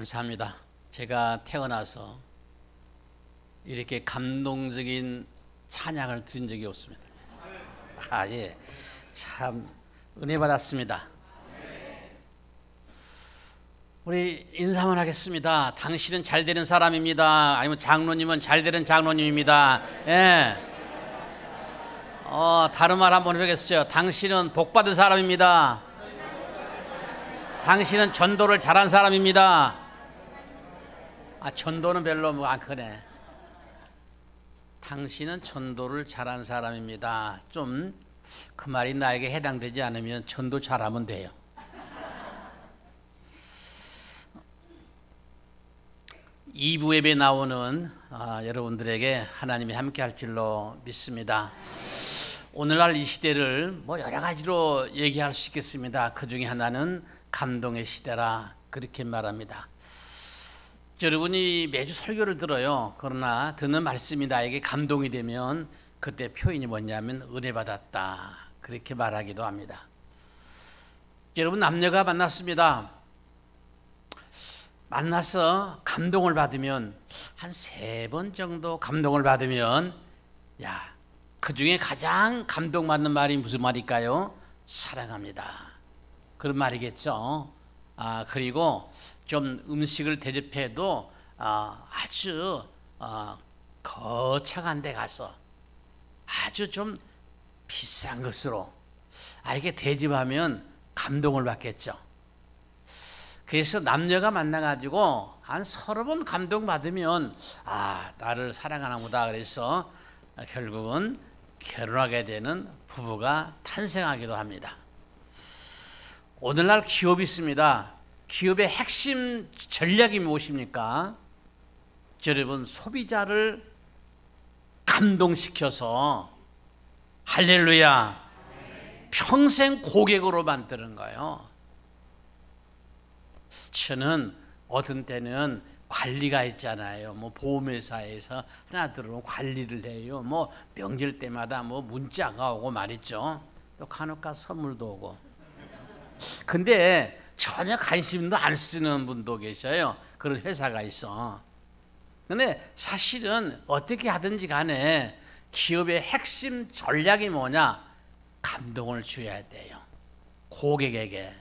감사합니다. 제가 태어나서 이렇게 감동적인 찬양을 들은 적이 없습니다. 예. 참 은혜 받았습니다. 우리 인사만 하겠습니다. 당신은 잘 되는 사람입니다. 아니면 장로님은 잘 되는 장로님입니다. 예. 다른 말 한번 해보겠어요. 당신은 복 받은 사람입니다. 당신은 전도를 잘한 사람입니다. 전도는 별로 안 크네. 당신은 전도를 잘한 사람입니다. 좀 그 말이 나에게 해당되지 않으면 전도 잘하면 돼요. 이부 예배에 나오는 여러분들에게 하나님이 함께 할 줄로 믿습니다. 오늘날 이 시대를 여러 가지로 얘기할 수 있겠습니다. 그 중에 하나는 감동의 시대라 그렇게 말합니다. 여러분이 매주 설교를 들어요. 그러나 듣는 말씀이 나에게 감동이 되면 그때 표현이 뭐냐면 은혜 받았다 그렇게 말하기도 합니다. 여러분, 남녀가 만났습니다. 만나서 감동을 받으면 한 3번 정도 감동을 받으면 그 중에 가장 감동받는 말이 무슨 말일까요? 사랑합니다. 그런 말이겠죠. 그리고 좀 음식을 대접해도 아주 거창한 데 가서 아주 좀 비싼 것으로 이게 대접하면 감동을 받겠죠. 그래서 남녀가 만나가지고 한 30번 감동받으면 나를 사랑하나 보다. 그래서 결국은 결혼하게 되는 부부가 탄생하기도 합니다. 오늘날 기업이 있습니다. 기업의 핵심 전략이 무엇입니까? 여러분, 소비자를 감동시켜서 할렐루야 평생 고객으로 만드는 거예요. 저는 어떤 때는 관리가 있잖아요. 보험회사에서 하나 들어오면 관리를 해요. 명절 때마다 문자가 오고 말이죠. 또 간혹가 선물도 오고. 근데 전혀 관심도 안 쓰는 분도 계셔요. 그런 회사가 있어. 근데 사실은 어떻게 하든지 간에 기업의 핵심 전략이 뭐냐? 감동을 줘야 돼요. 고객에게.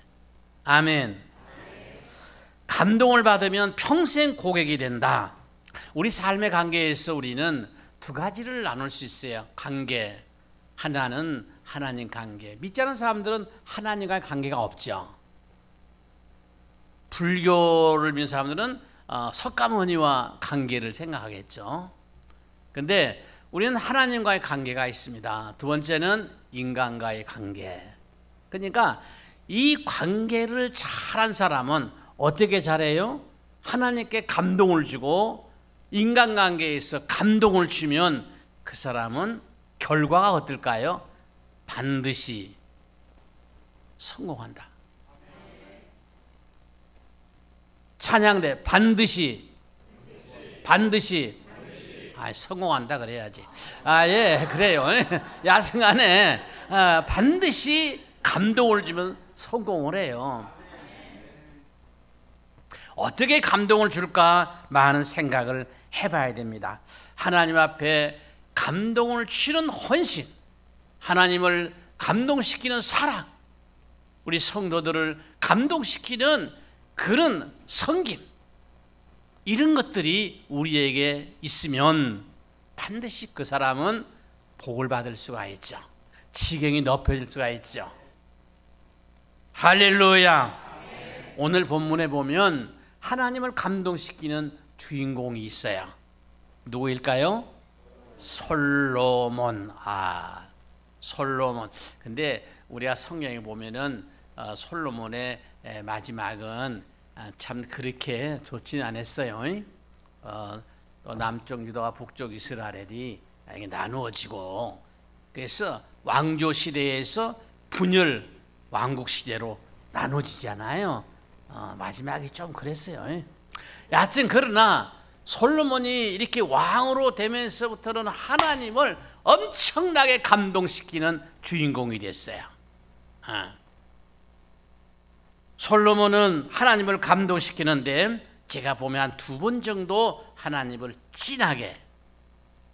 아멘. 감동을 받으면 평생 고객이 된다. 우리 삶의 관계에서 우리는 두 가지를 나눌 수 있어요. 관계. 하나는 하나님 관계. 믿지 않은 사람들은 하나님과의 관계가 없죠. 불교를 믿는 사람들은 석가모니와 관계를 생각하겠죠. 근데 우리는 하나님과의 관계가 있습니다. 두 번째는 인간과의 관계. 그러니까 이 관계를 잘한 사람은 어떻게 잘해요? 하나님께 감동을 주고 인간관계에서 감동을 주면 그 사람은 결과가 어떨까요? 반드시 성공한다. 찬양대 반드시 성공한다 그래야지. 예, 그래요. 야승안에 반드시 감동을 주면 성공을 해요. 어떻게 감동을 줄까 많은 생각을 해봐야 됩니다. 하나님 앞에 감동을 주는 헌신, 하나님을 감동시키는 사랑, 우리 성도들을 감동시키는 그런 섬김, 이런 것들이 우리에게 있으면 반드시 그 사람은 복을 받을 수가 있죠. 지경이 높여질 수가 있죠. 할렐루야. 오늘 본문에 보면 하나님을 감동시키는 주인공이 있어요. 누구일까요? 솔로몬. 솔로몬. 근데 우리가 성경에 보면은 솔로몬의 마지막은 참 그렇게 좋지는 않았어요. 또 남쪽 유다와 북쪽 이스라엘이 나누어지고, 그래서 왕조 시대에서 분열 왕국 시대로 나눠지잖아요. 마지막이 좀 그랬어요. 여하튼 그러나 솔로몬이 이렇게 왕으로 되면서부터는 하나님을 엄청나게 감동시키는 주인공이 됐어요. 솔로몬은 하나님을 감동시키는데 제가 보면 한 2번 정도 하나님을 진하게,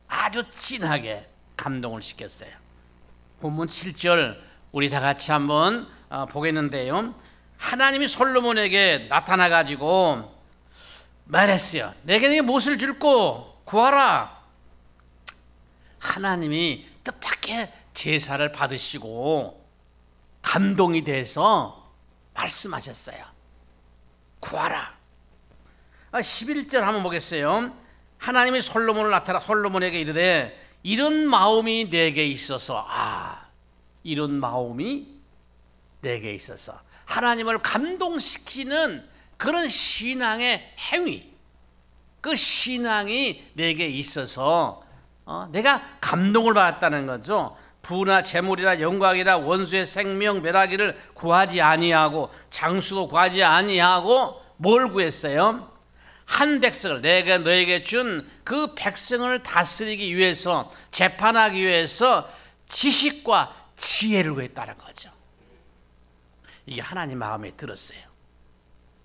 아주 진하게 감동을 시켰어요. 본문 7절 우리 다 같이 한번 보겠는데요. 하나님이 솔로몬에게 나타나 가지고 말했어요. 내게 무엇을 줄고 구하라. 하나님이 뜻밖의 제사를 받으시고 감동이 돼서 말씀하셨어요. 구하라. 11절 한번 보겠어요. 하나님이 솔로몬에게 이르되 이런 마음이 내게 있어서, 이런 마음이 내게 있어서 하나님을 감동시키는 그런 신앙의 행위, 그 신앙이 내게 있어서 내가 감동을 받았다는 거죠. 부나 재물이나 영광이나 원수의 생명 멸하기를 구하지 아니하고 장수도 구하지 아니하고 뭘 구했어요? 한 백성을, 내가 너에게 준 그 백성을 다스리기 위해서, 재판하기 위해서 지식과 지혜를 구했다는 거죠. 이게 하나님 마음에 들었어요.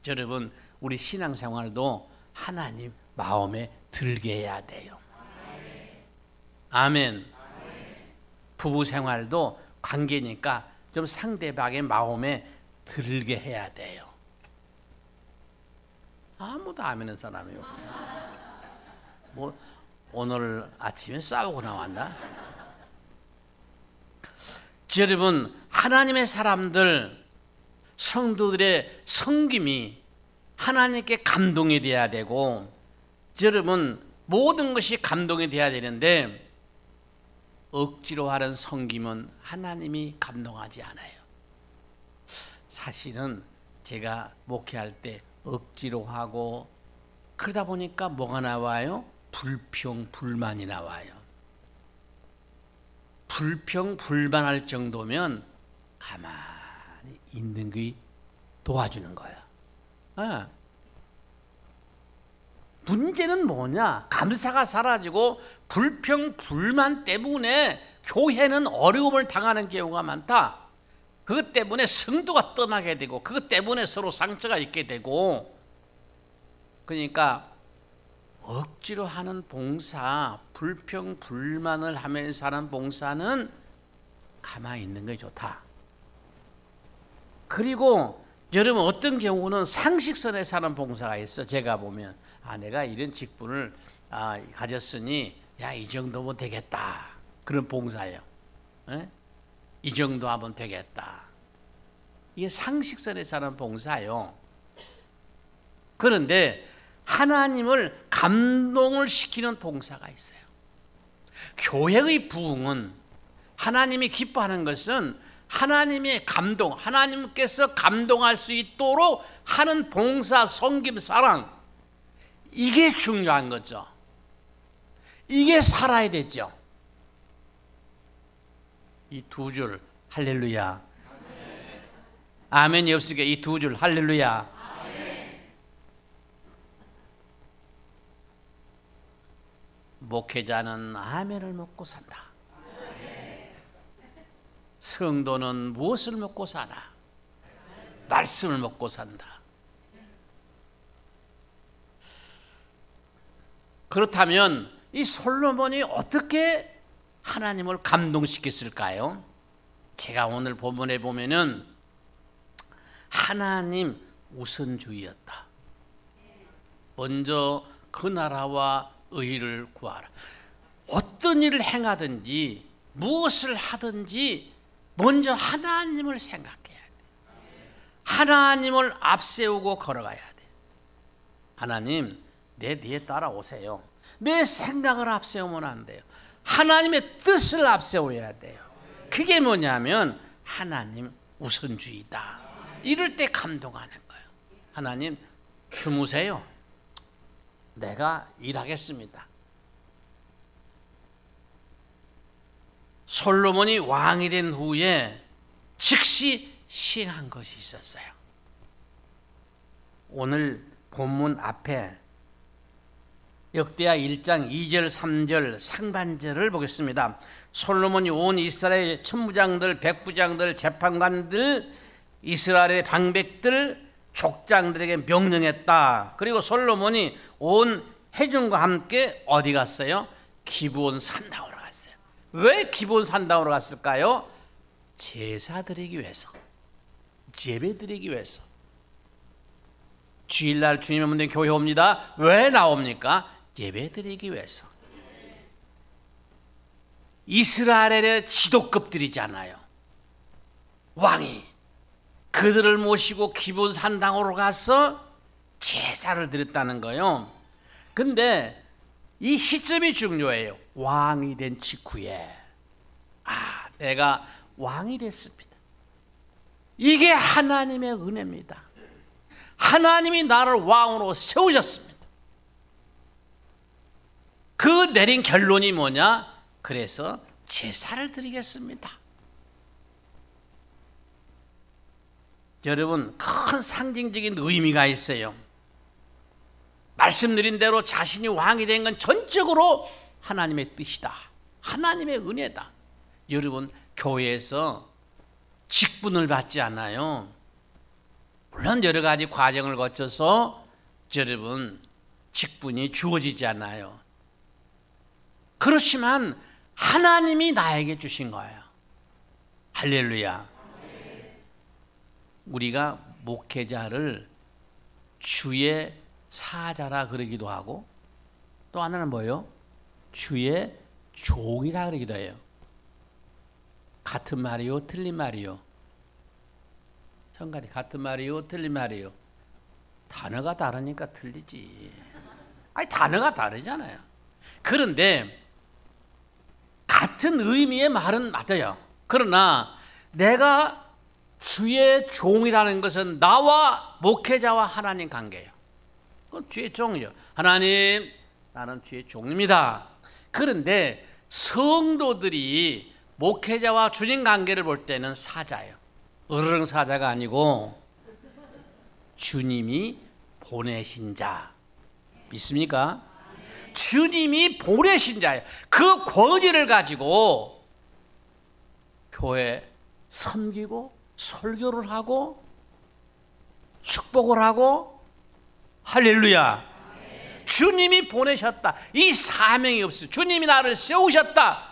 여러분, 우리 신앙생활도 하나님 마음에 들게 해야 돼요. 아멘. 부부생활도 관계니까 좀 상대방의 마음에 들게 해야 돼요. 아무도 아멘한 사람이 없어요. 뭐 오늘 아침에 싸우고 나왔나? 여러분, 하나님의 사람들, 성도들의 섬김이 하나님께 감동이 돼야 되고, 여러분, 모든 것이 감동이 돼야 되는데 억지로 하는 섬김은 하나님이 감동하지 않아요. 사실은 제가 목회할 때 억지로 하고 그러다 보니까 뭐가 나와요? 불평, 불만이 나와요. 불평, 불만할 정도면 가만히 있는 게 도와주는 거야. 문제는 뭐냐? 감사가 사라지고 불평, 불만 때문에 교회는 어려움을 당하는 경우가 많다. 그것 때문에 성도가 떠나게 되고, 그것 때문에 서로 상처가 있게 되고, 그러니까 억지로 하는 봉사, 불평, 불만을 하면서 하는 봉사는 가만히 있는 게 좋다. 그리고 여러분, 어떤 경우는 상식선에 사는 봉사가 있어. 제가 보면 내가 이런 직분을 가졌으니 이 정도면 되겠다. 그런 봉사예요. 이 정도 하면 되겠다. 이게 상식선에 사는 봉사예요. 그런데 하나님을 감동을 시키는 봉사가 있어요. 교회의 부흥은, 하나님이 기뻐하는 것은 하나님의 감동, 하나님께서 감동할 수 있도록 하는 봉사, 섬김, 사랑, 이게 중요한 거죠. 이게 살아야 되죠. 이 2줄 할렐루야. 아멘이 없으니까 이 2줄 할렐루야. 목회자는 아멘을 먹고 산다. 성도는 무엇을 먹고 사나? 말씀을 먹고 산다. 그렇다면 이 솔로몬이 어떻게 하나님을 감동시켰을까요? 제가 오늘 본문에 보면은 하나님 우선주의였다. 먼저 그 나라와 의를 구하라. 어떤 일을 행하든지 무엇을 하든지 먼저 하나님을 생각해야 돼. 하나님을 앞세우고 걸어가야 돼. 하나님, 내 뒤에 따라오세요. 내 생각을 앞세우면 안 돼요. 하나님의 뜻을 앞세워야 돼요. 그게 뭐냐면 하나님 우선주의다. 이럴 때 감동하는 거예요. 하나님, 주무세요. 내가 일하겠습니다. 솔로몬이 왕이 된 후에 즉시 시행한 것이 있었어요. 오늘 본문 앞에 역대하 1장 2절 3절 상반절을 보겠습니다. 솔로몬이 온 이스라엘 천부장들, 백부장들, 재판관들, 이스라엘의 방백들, 족장들에게 명령했다. 그리고 솔로몬이 온 회중과 함께 어디 갔어요? 기브온 산당으로 갔어요. 왜 기브온 산당으로 갔을까요? 제사 드리기 위해서, 예배 드리기 위해서. 주일날 주님의 문에 교회 옵니다. 왜 나옵니까? 예배 드리기 위해서. 이스라엘의 지도급들이잖아요. 왕이 그들을 모시고 기브온 산당으로 가서 제사를 드렸다는 거예요. 근데 이 시점이 중요해요. 왕이 된 직후에 내가 왕이 됐습니다. 이게 하나님의 은혜입니다. 하나님이 나를 왕으로 세우셨습니다. 그 내린 결론이 뭐냐? 그래서 제사를 드리겠습니다. 여러분, 큰 상징적인 의미가 있어요. 말씀드린 대로 자신이 왕이 된 건 전적으로 하나님의 뜻이다. 하나님의 은혜다. 여러분, 교회에서 직분을 받지 않아요. 물론 여러 가지 과정을 거쳐서 여러분 직분이 주어지지 않아요. 그렇지만 하나님이 나에게 주신 거예요. 할렐루야. 우리가 목회자를 주의 사자라 그러기도 하고 또 하나는 뭐예요? 주의 종이라 그러기도 해요. 같은 말이요? 틀린 말이요? 현관이 같은 말이요? 틀린 말이요? 단어가 다르니까 틀리지. 아니 단어가 다르잖아요. 그런데 같은 의미의 말은 맞아요. 그러나 내가 주의 종이라는 것은 나와 목회자와 하나님 관계예요. 그건 주의 종이요. 하나님, 나는 주의 종입니다. 그런데 성도들이 목회자와 주님 관계를 볼 때는 사자예요. 어르렁 사자가 아니고 주님이 보내신 자. 믿습니까? 주님이 보내신 자예요. 그 권위를 가지고 교회 섬기고 설교를 하고 축복을 하고 할렐루야. 주님이 보내셨다. 이 사명이 없어. 주님이 나를 세우셨다.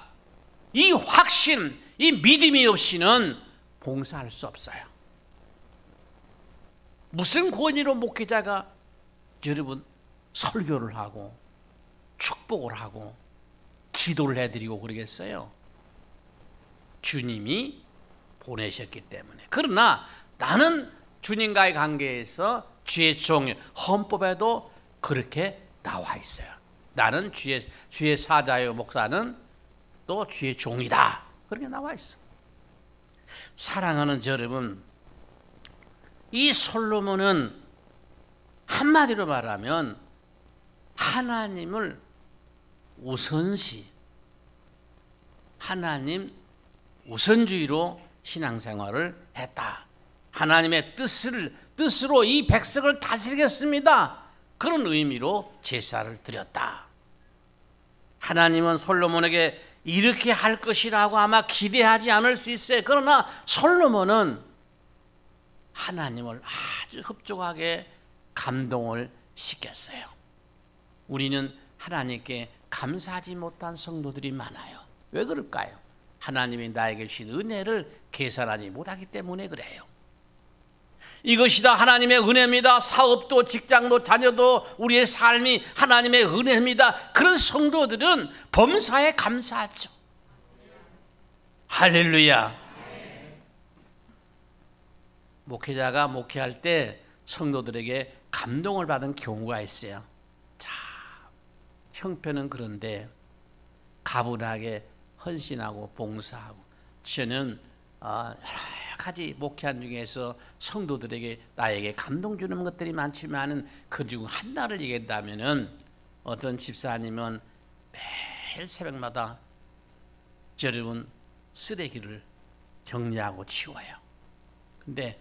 이 확신, 이 믿음이 없이는 봉사할 수 없어요. 무슨 권위로 목회자가 여러분 설교를 하고 축복을 하고 기도를 해드리고 그러겠어요? 주님이 보내셨기 때문에. 그러나 나는 주님과의 관계에서 주의 종, 헌법에도 그렇게 나와 있어요. 나는 주의 사자요, 목사는 또 주의 종이다. 그렇게 나와 있어. 사랑하는 여러분, 이 솔로몬은 한마디로 말하면 하나님을 우선시, 하나님 우선주의로 신앙생활을 했다. 하나님의 뜻으로 이 백성을 다스리겠습니다. 그런 의미로 제사를 드렸다. 하나님은 솔로몬에게 이렇게 할 것이라고 아마 기대하지 않을 수 있어요. 그러나 솔로몬은 하나님을 아주 흡족하게 감동을 시켰어요. 우리는 하나님께 감사하지 못한 성도들이 많아요. 왜 그럴까요? 하나님이 나에게 주신 은혜를 계산하지 못하기 때문에 그래요. 이것이 다 하나님의 은혜입니다. 사업도 직장도 자녀도 우리의 삶이 하나님의 은혜입니다. 그런 성도들은 범사에 감사하죠. 할렐루야. 목회자가 목회할 때 성도들에게 감동을 받은 경우가 있어요. 자, 형편은 그런데 가분하게 헌신하고 봉사하고. 저는 여러 가지 목회한 중에서 성도들에게 나에게 감동 주는 것들이 많지만은 그중 하나를 얘기한다면은 어떤 집사님은 매일 새벽마다 여러분 쓰레기를 정리하고 치워요. 근데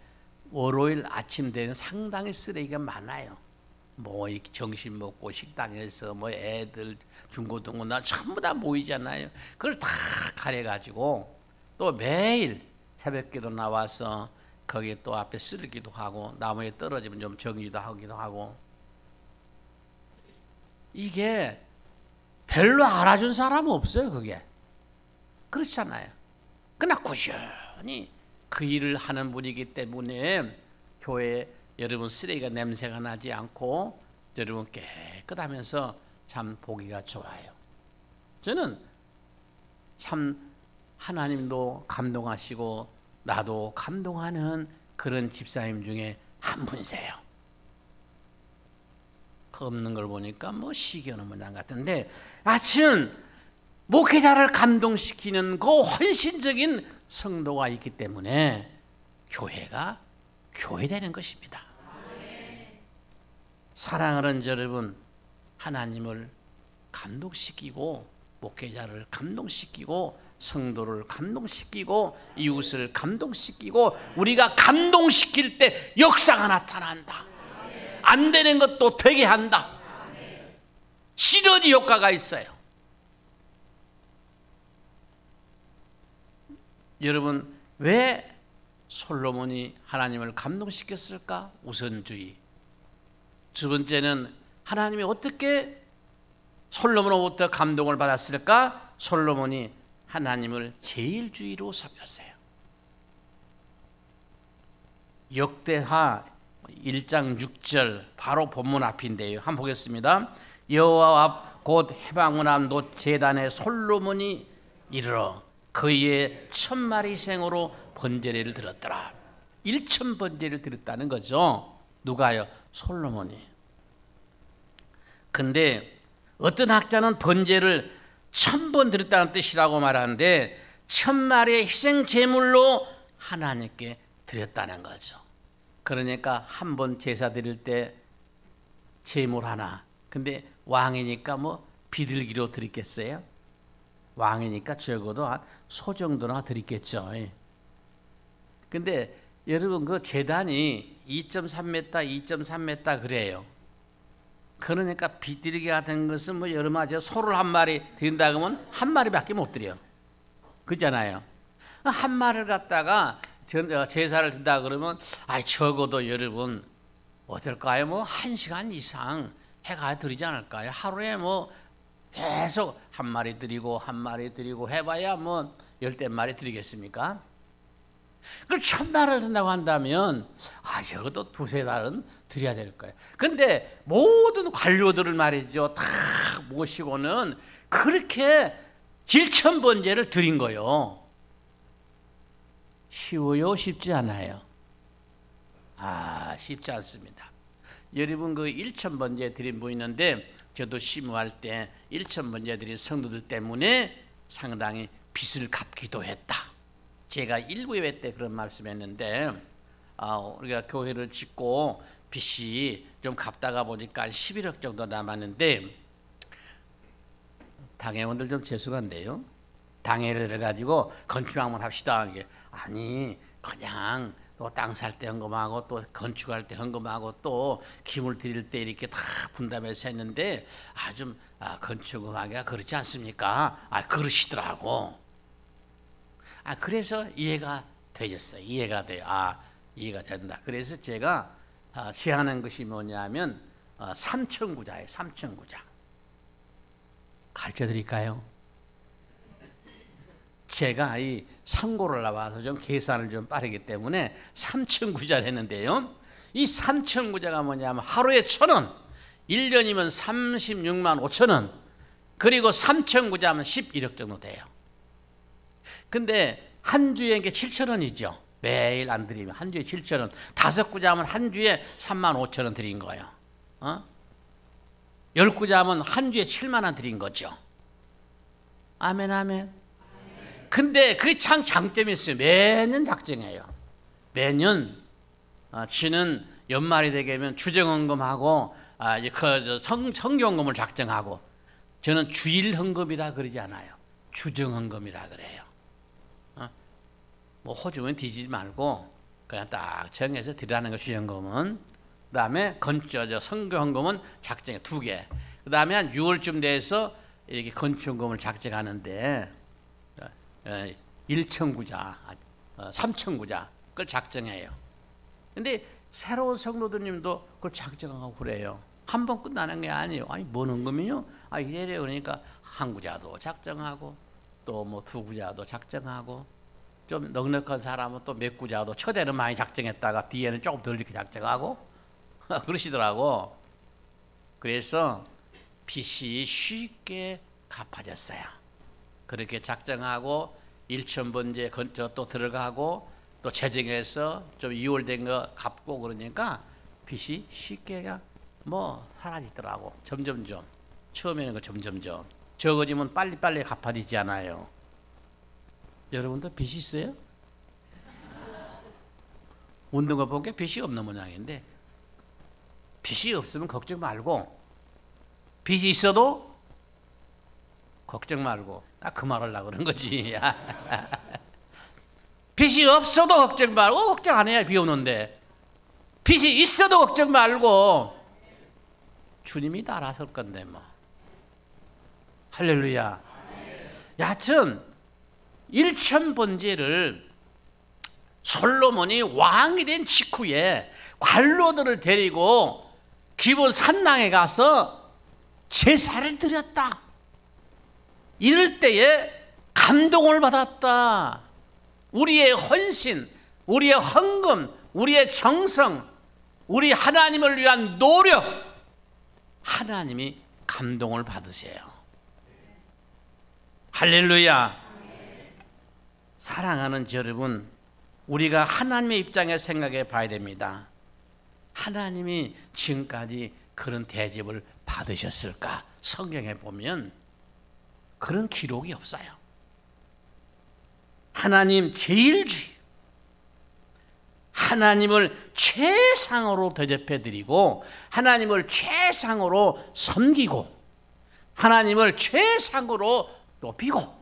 월요일 아침 되면 상당히 쓰레기가 많아요. 뭐 점심 먹고 식당에서 뭐 애들 중고등학교 전부 다 모이잖아요. 그걸 다 가려가지고 또 매일 새벽기도 나와서 거기에 또 앞에 쓰기도 하고 나무에 떨어지면 좀 정리도 하기도 하고 이게 별로 알아준 사람은 없어요. 그게 그렇잖아요. 그러나 꾸준히 그 일을 하는 분이기 때문에 교회에 여러분 쓰레기가 냄새가 나지 않고 여러분 깨끗하면서 참 보기가 좋아요. 저는 참 하나님도 감동하시고 나도 감동하는 그런 집사님 중에 한 분이세요. 그 없는 걸 보니까 뭐 시기하는 문장 같은데 아침 목회자를 감동시키는 그 헌신적인 성도가 있기 때문에 교회가 교회되는 것입니다. 사랑하는 여러분, 하나님을 감동시키고 목회자를 감동시키고 성도를 감동시키고 이웃을 감동시키고 우리가 감동시킬 때 역사가 나타난다. 안 되는 것도 되게 한다. 시너지 효과가 있어요. 여러분 왜 솔로몬이 하나님을 감동시켰을까? 우선주의. 두 번째는 하나님이 어떻게 솔로몬으로부터 감동을 받았을까? 솔로몬이 하나님을 제일주의로 섬겼어요. 역대하 1장 6절 바로 본문 앞인데요. 한번 보겠습니다. 여호와 앞 곧 해방문 앞 놋 제단에 솔로몬이 이르러 그의 1000마리생으로 번제를 드렸더라. 1000번제를 드렸다는 거죠. 누가요? 솔로몬이. 근데 어떤 학자는 번제를 1000번 드렸다는 뜻이라고 말하는데 1000마리의 희생 제물로 하나님께 드렸다는 거죠. 그러니까 한 번 제사 드릴 때 제물 하나. 근데 왕이니까 뭐 비둘기로 드리겠어요? 왕이니까 적어도 한 소 정도나 드리겠죠. 근데 여러분 그 제단이 2.3m, 2.3m 그래요. 그러니까 비둘기 같은 것은 뭐 여러 마리 소를 한 마리 드린다 그러면 한 마리밖에 못 드려. 그렇잖아요. 한 마리를 갖다가 제사를 드린다 그러면 적어도 여러분 어떨까요? 뭐 1시간 이상 해가 드리지 않을까요? 하루에 뭐 계속 한 마리 드리고 한 마리 드리고 해봐야 뭐 10마리 드리겠습니까? 그걸 1000마리를 든다고 한다면 적어도 2-3달은 드려야 될 거예요. 근데 모든 관료들을 말이죠 다 모시고는 그렇게 1000번제를 드린 거예요. 쉬워요? 쉽지 않아요? 쉽지 않습니다. 여러분 그 1000번제 드린 분 있는데 저도 심호할 때 1000번제 드린 성도들 때문에 상당히 빚을 갚기도 했다. 제가 1부회 때 그런 말씀했는데 우리가 교회를 짓고 빚이 좀 갚다가 보니까 11억 정도 남았는데 당회원들 좀 죄송한데요. 당회를 해가지고 건축 한번 합시다. 아니 그냥 땅 살 때 헌금하고 또 건축할 때 헌금하고 또 기물 드릴 때 이렇게 다 분담해서 했는데 좀 건축하기가 그렇지 않습니까? 그러시더라고. 그래서 이해가 되셨어요. 이해가 돼요. 이해가 된다. 그래서 제가 제안한 것이 뭐냐면 삼천구자예요. 삼천구자. 가르쳐 드릴까요? 제가 이 상고를 나와서 좀 계산을 좀 빠르기 때문에 삼천구자를 했는데요. 이 삼천구자가 뭐냐면 하루에 1,000원, 1년이면 36만 5천 원, 그리고 삼천구자면 11억 정도 돼요. 근데 한 주에 7,000원이죠. 매일 안 드리면 한 주에 7,000원. 5구자면 한 주에 3만 5천 원 드린 거예요. 10구자면 한 주에 7만 원 드린 거죠. 아멘 아멘. 근데 그게 참 장점이 있어요. 매년 작정해요. 매년 지는 연말이 되게 되면 주정헌금하고 성경헌금을 작정하고 저는 주일헌금이라 그러지 않아요. 주정헌금이라 그래요. 뭐 호주면 뒤지지 말고 그냥 딱 정해서 드리라는 거 주정헌금은. 그 다음에 성경헌금은 작정해 2개. 그 다음에 한 6월쯤 돼서 이렇게 건축헌금을 작정하는데 1천구자, 3천구자 그걸 작정해요. 근데 새로운 성도들님도 그걸 작정하고 그래요. 한 번 끝나는 게 아니에요. 아니 뭐 은금이요? 아 이래요. 그러니까 한 구자도 작정하고 또 뭐 두 구자도 작정하고 좀 넉넉한 사람은 또 몇 구자도 첫에는 많이 작정했다가 뒤에는 조금 덜 이렇게 작정하고 그러시더라고. 그래서 빚이 쉽게 갚아졌어요. 그렇게 작정하고 1,000번째 또 들어가고 또 재정해서 좀 이월된 거 갚고 그러니까 빚이 쉽게 뭐 사라지더라고. 점점점. 처음에는 그 점점점. 적어지면 빨리빨리 갚아지지 않아요. 여러분도 빚이 있어요? 운동가 보니까 빚이 없는 모양인데 빚이 없으면 걱정 말고 빚이 있어도 걱정 말고 나 그 말 하려고 그런 거지. 빚이 없어도 걱정 말고 걱정 안 해야 비 오는데 빚이 있어도 걱정 말고 주님이 다 알아서 할 건데 뭐. 할렐루야. 여하튼 1,000번제를 솔로몬이 왕이 된 직후에 관로들을 데리고 기본 산당에 가서 제사를 드렸다. 이럴 때에 감동을 받았다. 우리의 헌신, 우리의 헌금, 우리의 정성, 우리 하나님을 위한 노력, 하나님이 감동을 받으세요. 할렐루야. 사랑하는 여러분, 우리가 하나님의 입장에 생각해 봐야 됩니다. 하나님이 지금까지 그런 대접을 받으셨을까? 성경에 보면 그런 기록이 없어요. 하나님 제일주의, 하나님을 최상으로 대접해드리고 하나님을 최상으로 섬기고 하나님을 최상으로 높이고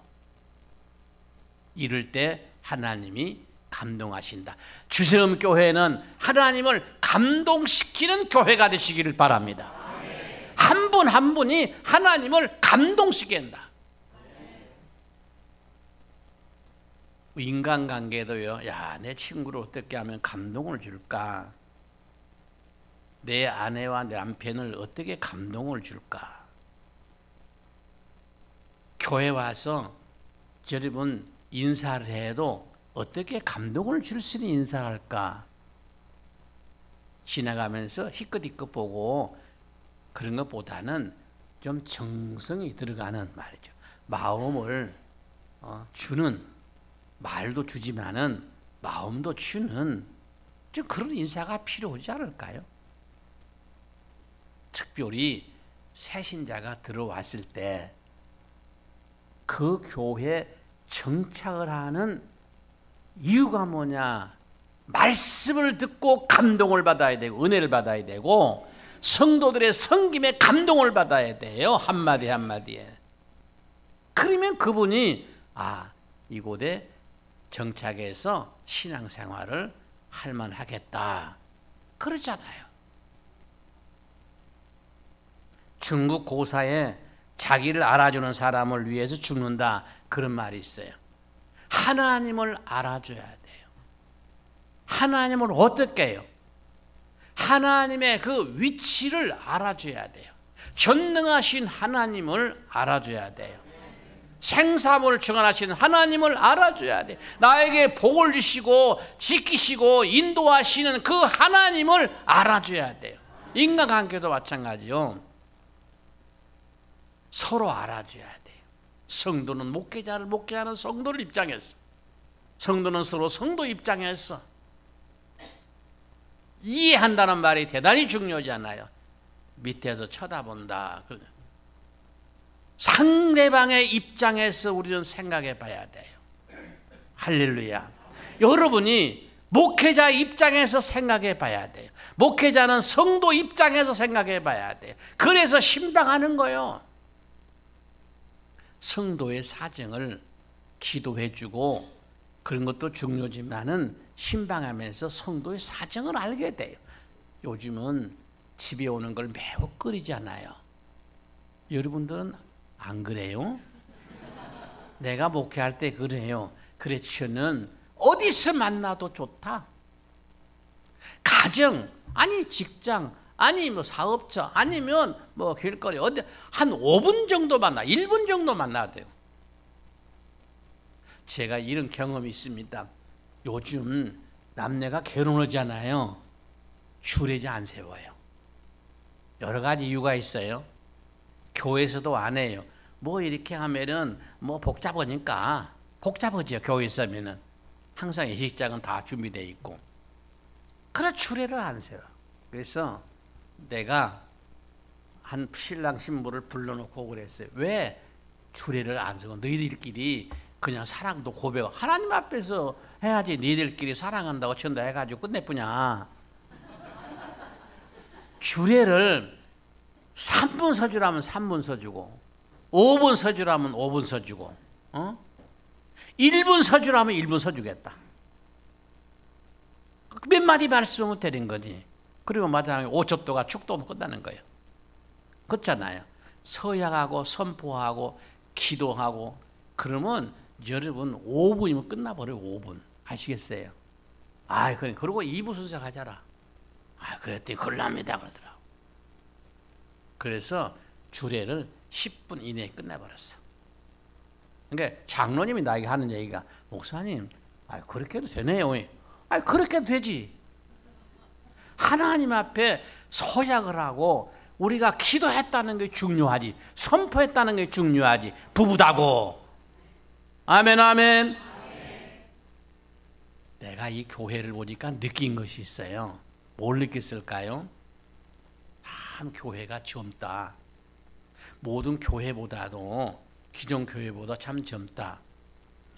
이럴 때 하나님이 감동하신다. 주세움 교회는 하나님을 감동시키는 교회가 되시기를 바랍니다. 한 분 한 분이 하나님을 감동시킨다. 인간관계도요. 야, 내 친구를 어떻게 하면 감동을 줄까? 내 아내와 내 남편을 어떻게 감동을 줄까? 교회 와서 여러분 인사를 해도 어떻게 감동을 줄 수 있는 인사를 할까? 지나가면서 희끗희끗 보고 그런 것보다는 좀 정성이 들어가는 말이죠. 마음을 주는, 말도 주지만은 마음도 주는 좀 그런 인사가 필요하지 않을까요? 특별히 새신자가 들어왔을 때 그 교회에 정착을 하는 이유가 뭐냐? 말씀을 듣고 감동을 받아야 되고 은혜를 받아야 되고 성도들의 섬김에 감동을 받아야 돼요. 한마디 한마디에. 그러면 그분이 이곳에 정착해서 신앙생활을 할 만하겠다. 그러잖아요. 중국 고사에 자기를 알아주는 사람을 위해서 죽는다. 그런 말이 있어요. 하나님을 알아줘야 돼요. 하나님을 어떻게 해요? 하나님의 그 위치를 알아줘야 돼요. 전능하신 하나님을 알아줘야 돼요. 생사를 주관하신 하나님을 알아줘야 돼. 나에게 복을 주시고 지키시고 인도하시는 그 하나님을 알아줘야 돼요. 인간관계도 마찬가지요. 서로 알아줘야 돼요. 성도는 목회자를 목회하는 성도를 입장에서, 성도는 서로 성도 입장에서 이해한다는 말이 대단히 중요하잖아요. 밑에서 쳐다본다. 상대방의 입장에서 우리는 생각해 봐야 돼요. 할렐루야. 여러분이 목회자 입장에서 생각해 봐야 돼요. 목회자는 성도 입장에서 생각해 봐야 돼요. 그래서 신방하는 거예요. 성도의 사정을 기도해 주고 그런 것도 중요하지만은 신방하면서 성도의 사정을 알게 돼요. 요즘은 집에 오는 걸 매우 끓이잖아요. 여러분들은 안 그래요? 내가 목회할 때 그래요. 그렇지는 어디서 만나도 좋다. 가정, 아니 직장, 아니 뭐 사업자, 아니면 뭐 길거리 어디 한 5분 정도 만나, 1분 정도 만나야 돼요. 제가 이런 경험이 있습니다. 요즘 남녀가 결혼하잖아요. 주례지 안 세워요. 여러 가지 이유가 있어요. 교회에서도 안 해요. 뭐 이렇게 하면은 뭐 복잡하니까, 복잡하죠. 교회에서 하면은 항상 예식장은 다 준비되어 있고. 그래 주례를 안 세워. 그래서 내가 한 신랑 신부를 불러놓고 그랬어요. 왜 주례를 안 세워? 너희들끼리 그냥 사랑도 고백, 하나님 앞에서 해야지. 너희들끼리 사랑한다고 전다 해가지고 끝내뿐이야. 주례를 3분 서주라면 3분 서주고, 5분 서주라면 5분 서주고, 1분 서주라면 1분 서주겠다. 몇 마디 말씀을 드린 거지. 그리고 마지막에 5첩도가 축도하면 끝나는 거예요. 그렇잖아요. 서약하고 선포하고 기도하고 그러면 여러분 5분이면 끝나버려요. 5분. 아시겠어요? 그리고 2부 순서 가자라. 그랬더니 걸랍니다 그러더라고. 그래서 주례를 10분 이내에 끝내버렸어. 그러니까 장로님이 나에게 하는 얘기가, 목사님, 그렇게 해도 되네요. 그렇게 해도 되지. 하나님 앞에 서약을 하고 우리가 기도했다는 게 중요하지, 선포했다는 게 중요하지. 부부다고. 아멘, 아멘. 내가 이 교회를 보니까 느낀 것이 있어요. 뭘 느꼈을까요? 참 교회가 젊다. 모든 교회보다도, 기존 교회보다 참 젊다.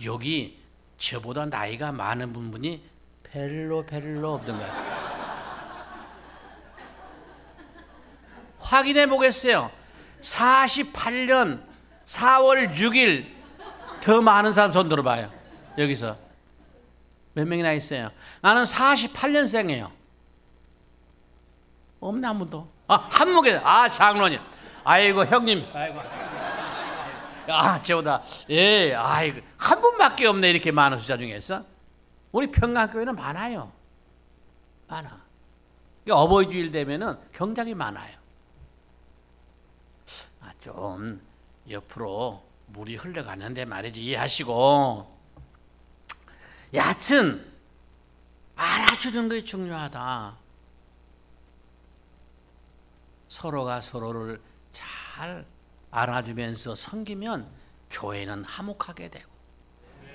여기 저보다 나이가 많은 분이 별로 없던 거야. 확인해 보겠어요. 48년 4월 6일 더 많은 사람 손 들어봐요. 여기서 몇 명이나 있어요? 나는 48년생이에요. 없나 한 분도? 한 분이, 장로님. 아이고 형님. 아이고. 저보다 한 분밖에 없네. 이렇게 많은 숫자 중에서. 우리 평강교회는 많아요. 많아. 어버이 주일 되면은 굉장히 많아요. 좀 옆으로 물이 흘러가는데 말이지, 이해하시고. 여하튼 알아주는 게 중요하다. 서로가 서로를 잘 알아주면서 섬기면 교회는 화목하게 되고,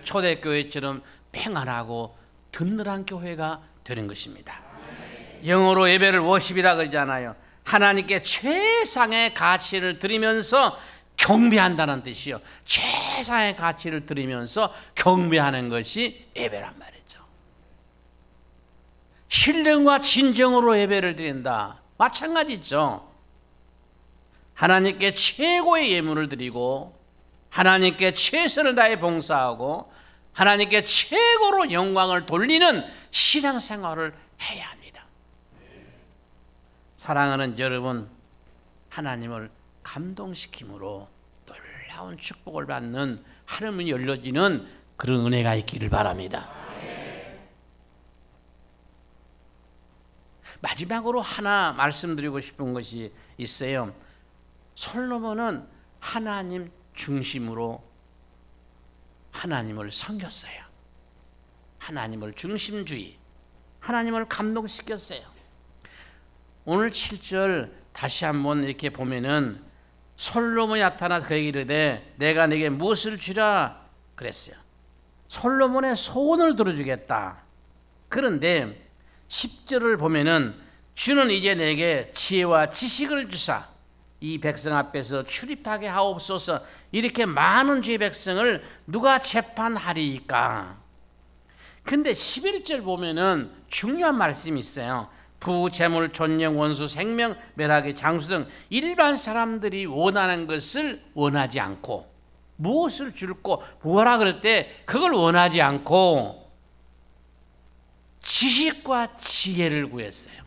초대교회처럼 평안하고 든든한 교회가 되는 것입니다. 영어로 예배를 워십이라 그러잖아요. 하나님께 최상의 가치를 드리면서 경배한다는 뜻이요. 최상의 가치를 드리면서 경배하는 것이 예배란 말이죠. 신령과 진정으로 예배를 드린다. 마찬가지죠. 하나님께 최고의 예물을 드리고, 하나님께 최선을 다해 봉사하고, 하나님께 최고로 영광을 돌리는 신앙생활을 해야 합니다. 사랑하는 여러분, 하나님을 감동시킴으로 놀라운 축복을 받는 하늘문이 열려지는 그런 은혜가 있기를 바랍니다. 마지막으로 하나 말씀드리고 싶은 것이 있어요. 솔로몬은 하나님 중심으로 하나님을 섬겼어요. 하나님을 중심주의, 하나님을 감동시켰어요. 오늘 7절 다시 한번 이렇게 보면은 솔로몬이 나타나서 그에게 이르되 내가 네게 무엇을 주라 그랬어요. 솔로몬의 소원을 들어주겠다. 그런데 10절을 보면은 주는 이제 내게 지혜와 지식을 주사 이 백성 앞에서 출입하게 하옵소서. 이렇게 많은 주의 백성을 누가 재판하리이까? 근데 11절 보면은 중요한 말씀이 있어요. 부, 재물, 존영, 원수, 생명, 멸하기, 장수 등 일반 사람들이 원하는 것을 원하지 않고, 무엇을 줄고 부하라 그럴 때 그걸 원하지 않고 지식과 지혜를 구했어요.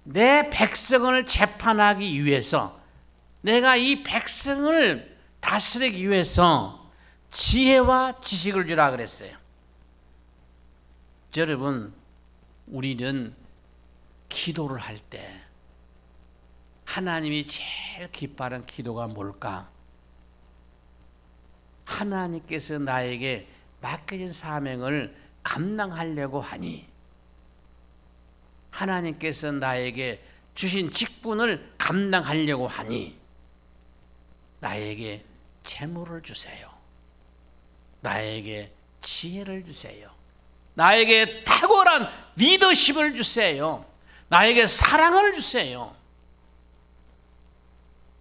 내 백성을 재판하기 위해서, 내가 이 백성을 다스리기 위해서 지혜와 지식을 주라 그랬어요. 여러분, 우리는 기도를 할 때 하나님이 제일 기뻐하는 기도가 뭘까? 하나님께서 나에게 맡겨진 사명을 감당하려고 하니, 하나님께서 나에게 주신 직분을 감당하려고 하니 나에게 재물을 주세요. 나에게 지혜를 주세요. 나에게 탁월한 리더십을 주세요. 나에게 사랑을 주세요.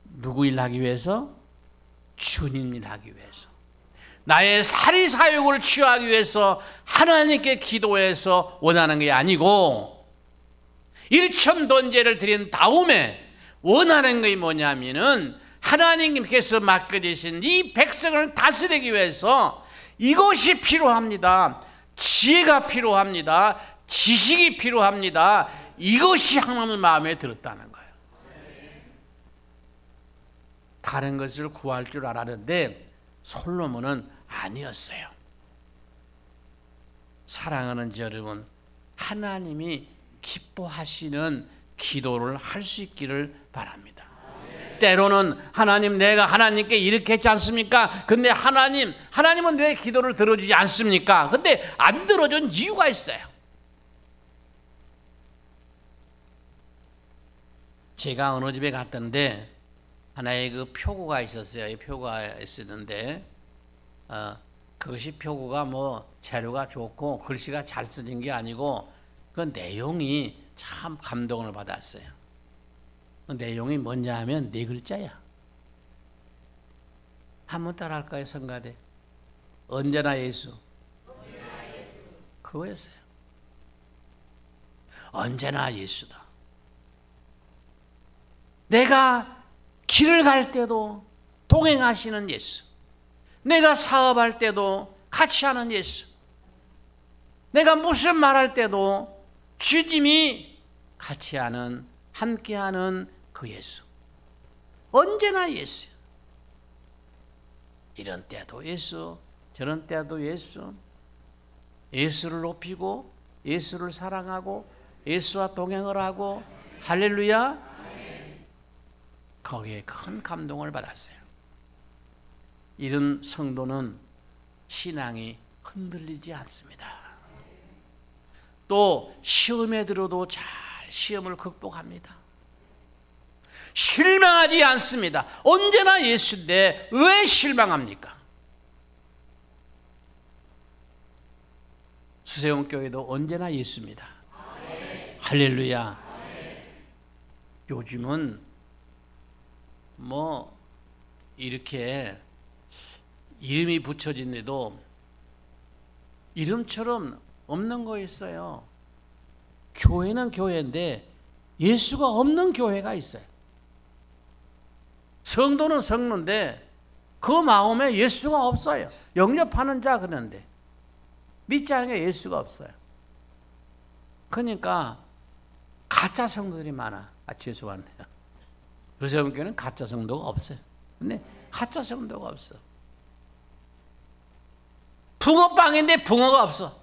누구 일하기 위해서? 주님 일하기 위해서. 나의 사리사욕을 취하기 위해서 하나님께 기도해서 원하는 게 아니고, 일천돈제를 드린 다음에 원하는 것이 뭐냐면은 하나님께서 맡겨주신 이 백성을 다스리기 위해서 이것이 필요합니다. 지혜가 필요합니다. 지식이 필요합니다. 이것이 하나님 마음에 들었다는 거예요. 다른 것을 구할 줄 알았는데 솔로몬은 아니었어요. 사랑하는 여러분, 하나님이 기뻐하시는 기도를 할 수 있기를 바랍니다. 때로는 하나님, 내가 하나님께 이렇게 했지 않습니까? 근데 하나님은 내 기도를 들어주지 않습니까? 근데 안 들어준 이유가 있어요. 제가 어느 집에 갔던데 하나의 그 표구가 있었어요. 이 표구가 있었는데 그것이 표구가 뭐 재료가 좋고 글씨가 잘 쓰진 게 아니고 그 내용이 참 감동을 받았어요. 그 내용이 뭐냐 하면 네 글자야. 한번 따라 할까요, 성가대? 언제나 예수. 그거였어요. 언제나 예수다. 내가 길을 갈 때도 동행하시는 예수. 내가 사업할 때도 같이 하는 예수. 내가 무슨 말할 때도 주님이 같이 하는, 함께하는 그 예수. 언제나 예수. 이런 때도 예수, 저런 때도 예수. 예수를 높이고 예수를 사랑하고 예수와 동행을 하고 할렐루야. 거기에 큰 감동을 받았어요. 이런 성도는 신앙이 흔들리지 않습니다. 또 시험에 들어도 잘 시험을 극복합니다. 실망하지 않습니다. 언제나 예수인데 왜 실망합니까? 수세용 교회도 언제나 예수입니다. 할렐루야. 요즘은 뭐 이렇게 이름이 붙여진데도 이름처럼 없는 거 있어요. 교회는 교회인데 예수가 없는 교회가 있어요. 성도는 성도인데 그 마음에 예수가 없어요. 영접하는 자 그런데 믿지 않은 게 예수가 없어요. 그러니까 가짜 성도들이 많아. 죄송하네요. 요새교회는 가짜 성도가 없어요. 근데 가짜 성도가 없어. 붕어빵인데 붕어가 없어.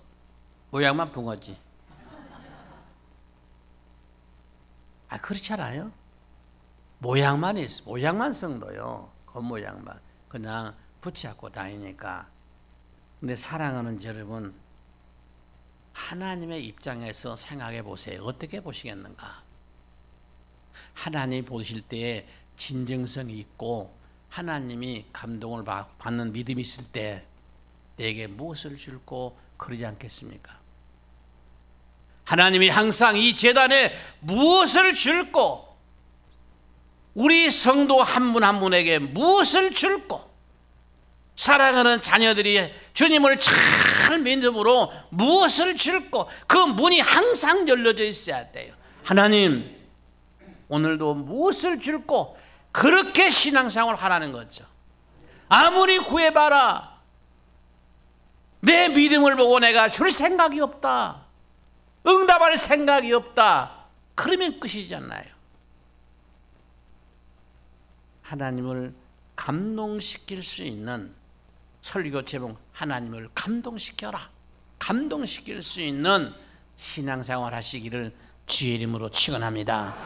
모양만 붕어지. 그렇지 않아요? 모양만 있어. 모양만 성도요. 겉모양만. 그냥 붙여갖고 다니니까. 근데 사랑하는 여러분, 하나님의 입장에서 생각해 보세요. 어떻게 보시겠는가? 하나님 보실 때에 진정성이 있고 하나님이 감동을 받는 믿음이 있을 때 내게 무엇을 줄고 그러지 않겠습니까? 하나님이 항상 이 제단에 무엇을 줄고 우리 성도 한 분 한 분에게 무엇을 줄고 사랑하는 자녀들이 주님을 잘 믿음으로 무엇을 줄고 그 문이 항상 열려져 있어야 돼요. 하나님 오늘도 무엇을 줄고 그렇게 신앙생활을 하라는 거죠. 아무리 구해봐라. 내 믿음을 보고 내가 줄 생각이 없다. 응답할 생각이 없다. 그러면 끝이잖아요. 하나님을 감동시킬 수 있는 설교 제목 하나님을 감동시켜라. 감동시킬 수 있는 신앙생활 하시기를 주의 이름으로 축원합니다.